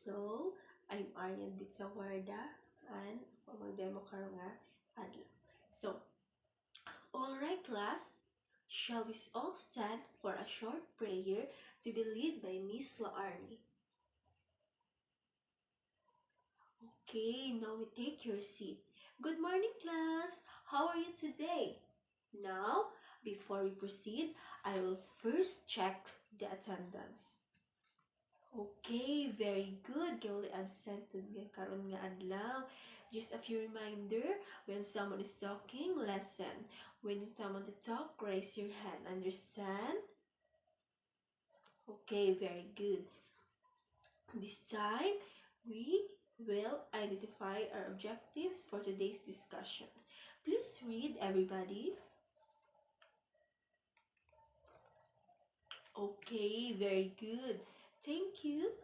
So, I'm Aryan Bitsawarda and magdemo karon nga adlaw. So, all right class, shall we all stand for a short prayer to be led by Miss Laarni? Okay, now we take your seat. Good morning class. How are you today? Now, before we proceed, I will first check the attendance. Okay, very good. Kaya uli absented nga karon nga adlaw. Just a few reminder, when someone is talking, listen. When it's someone to talk, raise your hand. Understand? Okay, very good. This time, we will identify our objectives for today's discussion. Please read, everybody. Okay, very good. Thank you